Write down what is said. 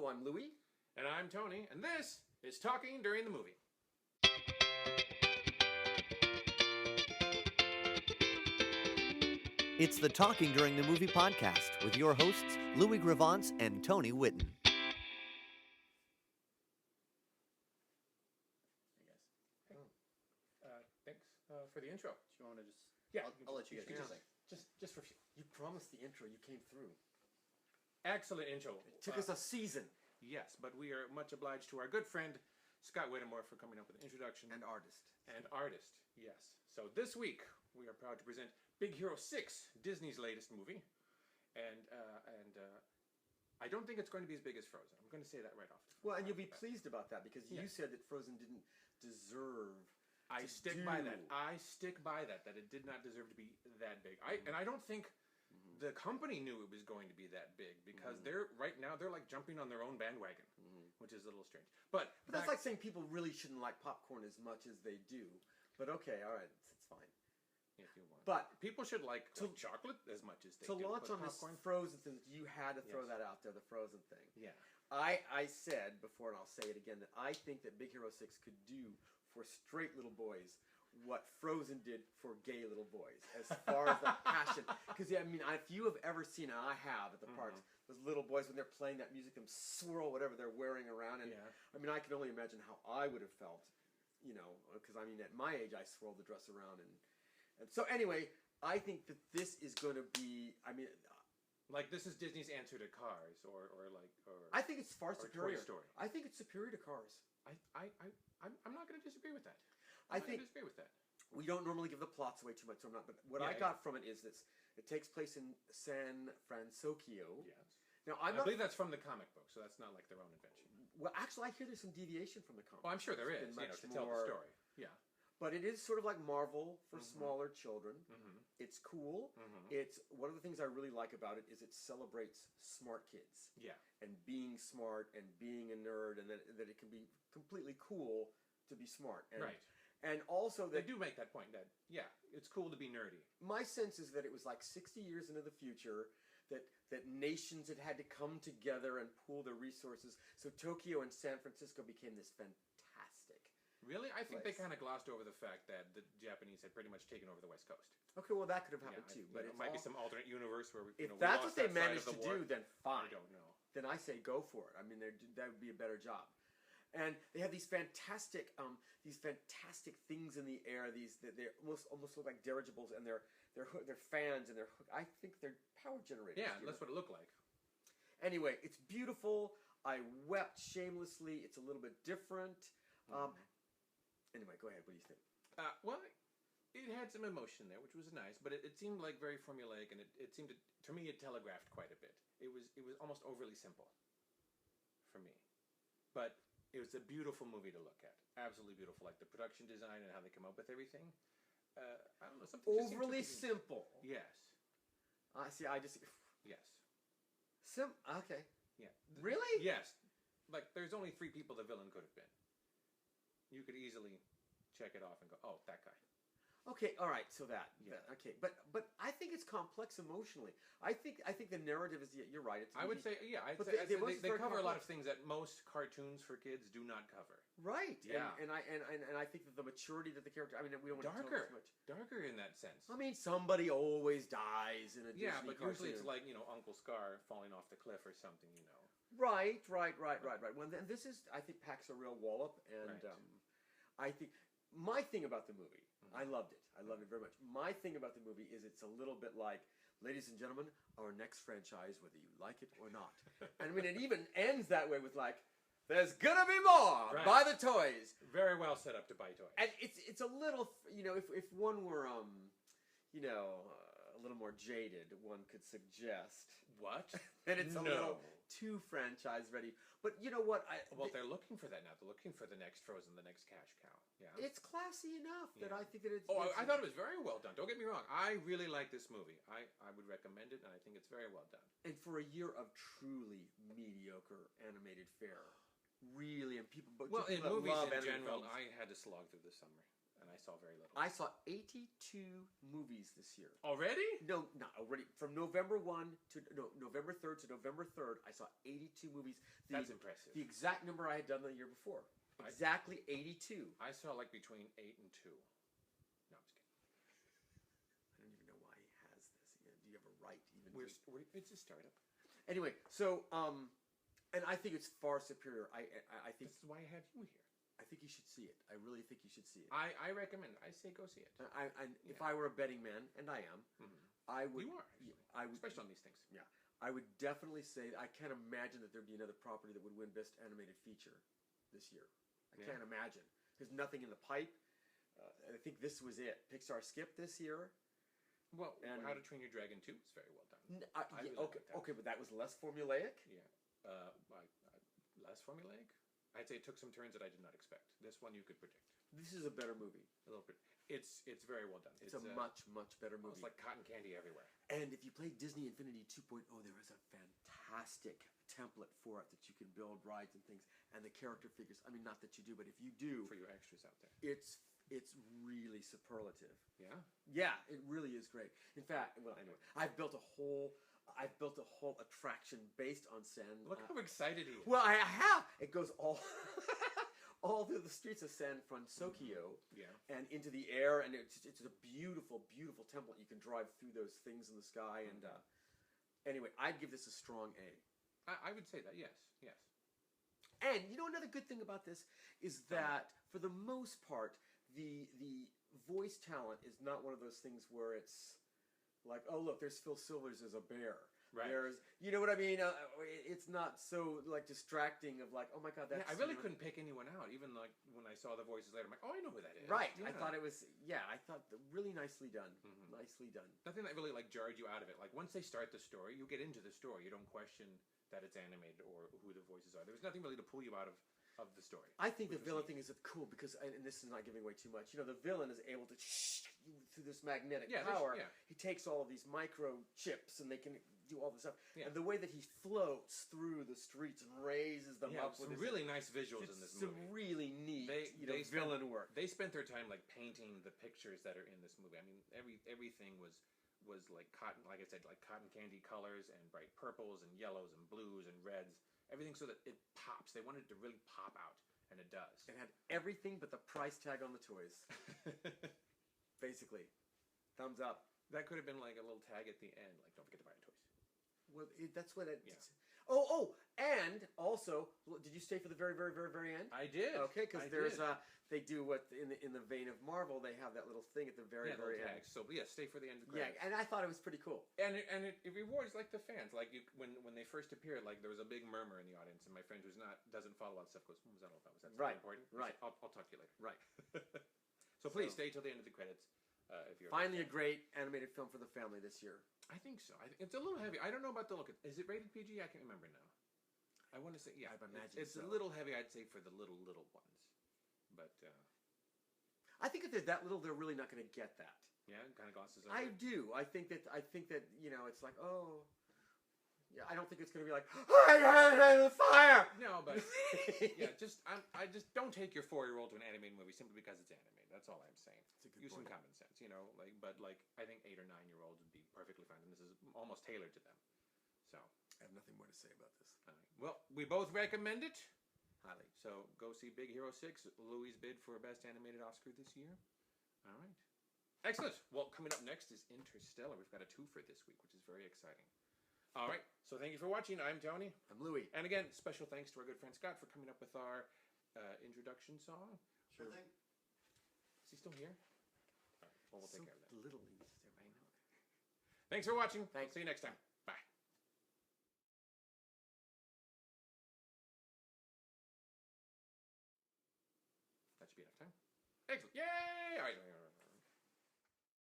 Hello, I'm Louie. And I'm Tony, and this is Talking During the Movie. It's the Talking During the Movie podcast with your hosts, Louie Gravance and Tony Whitten. Thanks for the intro. Do you want to just... Yeah, I'll let you guys do just, something. just for a few. You promised the intro. You came through. Excellent intro. It took us a season. Yes, but we are much obliged to our good friend Scott Whittemore for coming up with an introduction. And artist. Yes. So this week we are proud to present Big Hero 6, Disney's latest movie, and I don't think it's going to be as big as Frozen. I'm going to say that right off. Well, and you'll be pleased about that because you said that Frozen didn't deserve. I stick by that. That it did not deserve to be that big. And I don't think the company knew it was going to be that big because they're like jumping on their own bandwagon, which is a little strange. But that's like saying people really shouldn't like popcorn as much as they do. But okay, all right, it's fine. If you want. But people should like chocolate as much as they do. To launch on popcorn. this Frozen thing, you had to throw that out there, the Frozen thing. Yeah. I said before, and I'll say it again, that I think that Big Hero 6 could do for straight little boys what Frozen did for gay little boys, as far as the passion. Because, I mean, if you have ever seen, and I have at the parks, those little boys when they're playing that music, them swirl whatever they're wearing around. And I mean, I can only imagine how I would have felt, you know, because, I mean, at my age, I swirled the dress around. And so, anyway, I think that this is going to be, I mean... Like, this is Disney's answer to Cars, or I think it's far superior. Toy Story. I think it's superior to Cars. I'm not going to disagree with that. I think disagree with that. We don't normally give the plots away too much, so I'm not. But what I got from it is this: it takes place in San Francisco. Yes. Now I believe that's from the comic book, so that's not like their own invention. Well, actually, I hear there's some deviation from the comic. Well, I'm sure there is, to tell the story. Yeah. But it is sort of like Marvel for smaller children. It's cool. It's one of the things I really like about it is it celebrates smart kids. Yeah. And being smart and being a nerd, and that it can be completely cool to be smart. And, right. And also that... They do make that point that, yeah, it's cool to be nerdy. My sense is that it was like 60 years into the future that nations had to come together and pool their resources. So Tokyo and San Francisco became this fantastic... Really? I think they kind of glossed over the fact that the Japanese had pretty much taken over the West Coast. Okay, well, that could have happened too. But it might be some alternate universe where if that's what they managed to do, then fine. I don't know. Then I say go for it. I mean, that would be a better job. And they have these fantastic things in the air. They almost look like dirigibles, and they're fans, and I think they're power generators. Yeah, that's what it looked like. Anyway, it's beautiful. I wept shamelessly. It's a little bit different. Anyway, go ahead. What do you think? Well, it had some emotion there, which was nice, but it seemed like very formulaic, and it seemed to me it telegraphed quite a bit. It was almost overly simple for me, but it was a beautiful movie to look at. Absolutely beautiful, like the production design and how they come up with everything. I don't know, something overly simple. Yes. I just yes. Okay. Yeah. Really? Yes. Like there's only 3 people the villain could have been. You could easily check it off and go, oh, that guy. Okay, all right, so that. Yeah. Okay, but I think it's complex emotionally. I think the narrative is, you're right. I would say they cover a lot of things that most cartoons for kids do not cover. Right. Yeah. And I think that the maturity that the character, I mean, we don't want to tell too much. Darker in that sense. I mean, somebody always dies in a Disney but cartoon. usually it's like, Uncle Scar falling off the cliff or something, Right. Well, and this is, I think, packs a real wallop, and I think my thing about the movie, I loved it. I loved it very much. My thing about the movie is it's a little bit like, ladies and gentlemen, our next franchise, whether you like it or not. And I mean, it even ends that way with like, there's gonna be more. Right. Buy the toys. Very well set up to buy toys. And it's a little, if one were, a little more jaded, one could suggest. What? And it's a little too franchise ready. But you know what? They're looking for that now. They're looking for the next Frozen, the next cash cow. Yeah. It's classy enough that I think that it's... I thought it was very well done. Don't get me wrong. I really like this movie. I would recommend it, and I think it's very well done. And for a year of truly mediocre animated fare, really, and people... Well, in movies in general, I had to slog through this summer. and I saw very little. I saw 82 movies this year. Already? No, not already. From November 3rd to November 3rd, I saw 82 movies. That's impressive. The exact number I had done the year before. Exactly 82. I saw like between 8 and 2. No, I'm just kidding. I don't even know why he has this. Do you have a right even? It's a startup. Anyway, so and I think it's far superior. I think this is why I have you here. I think you should see it. I really think you should see it. I recommend it. I say go see it. If I were a betting man, and I am, I would. You are, actually. I would, especially on these things. Yeah, I would definitely say I can't imagine that there'd be another property that would win Best Animated Feature this year. I can't imagine. There's nothing in the pipe. I think this was it. Pixar skipped this year. Well, and How to Train Your Dragon 2 is very well done. Okay, but that was less formulaic. Yeah, less formulaic. I'd say it took some turns that I did not expect. This one you could predict. This is a better movie. A little bit. It's very well done. It's a much better movie. It's like cotton candy everywhere. And if you play Disney Infinity 2.0, there is a fantastic template for it that you can build rides and things, and the character figures. I mean, not that you do, but if you do, for your extras out there, it's really superlative. Yeah. Yeah, it really is great. In fact, well, anyway, I've built a whole attraction based on San. Look how excited he is. Well, I have. It goes all all through the streets of San Francisco, and into the air, and it's a beautiful template. You can drive through those things in the sky, and anyway, I'd give this a strong A. I would say that, yes. And you know, another good thing about this is that for the most part, the voice talent is not one of those things where it's like, oh look, there's Phil Silvers as a bear. Right. There's, you know what I mean? It's not so like distracting of like, oh my god, that's. Yeah, I really couldn't pick anyone out. Even like when I saw the voices later, I'm like, oh, I know who that is. Right. Yeah. I thought it was. Yeah, I thought really nicely done. Nicely done. Nothing that really like jarred you out of it. Like once they start the story, you get into the story. You don't question that it's animated or who the voices are. There was nothing really to pull you out of the story. I think the villain thing is cool because, and this is not giving away too much. You know, the villain is able to through this magnetic power. He takes all of these microchips and they can do all this stuff. Yeah. And the way that he floats through the streets and raises them up with some really nice visuals in this movie. Some really neat villain work. They spent their time like painting the pictures that are in this movie. I mean, everything was like cotton, like I said, like cotton candy colors and bright purples and yellows and blues and reds. Everything so that it pops. They wanted it to really pop out, and it does. It had everything but the price tag on the toys. Basically. Thumbs up. That could have been like a little tag at the end, like don't forget to buy our toys. Well, that's what it... Yeah. Oh, and also, did you stay for the very, very, very, very end? I did. Okay, because there's they do what in the vein of Marvel, they have that little thing at the very, very end. So stay for the end of the credits. Yeah, and I thought it was pretty cool. And it rewards like the fans. Like when they first appeared, like there was a big murmur in the audience, and my friend doesn't follow a lot of stuff goes, what was that all about? Was that something important? Right. I'll talk to you later. Right. So please stay till the end of the credits. If you're finally a great animated film for the family this year. I think so. It's a little heavy. I don't know about the look. Is it rated PG? I can't remember now. I want to say, yeah. I imagine it's a little heavy, I'd say, for the little ones. But I think if they're that little, they're really not going to get that. Yeah, it kind of glosses over. I do. I think that you know, it's like, oh, yeah. I don't think it's going to be like, fire. No, but yeah, I just don't take your 4-year-old to an animated movie simply because it's animated. That's all I'm saying. Use some common sense, you know. But I think 8 or 9-year-olds would be perfectly fine, and this is almost tailored to them. So I have nothing more to say about this. Well, we both recommend it highly. So go see Big Hero 6. Louie's bid for Best Animated Oscar this year. All right. Excellent. Well, coming up next is Interstellar. We've got a twofer this week, which is very exciting. All right. So thank you for watching. I'm Tony. I'm Louie. And again, special thanks to our good friend Scott for coming up with our introduction song. Sure thing. Is he still here? All right. Well, we'll take care of that. Little. I know. Thanks for watching. Thanks. See you next time. Bye. That should be enough time. Excellent. Yay! All right.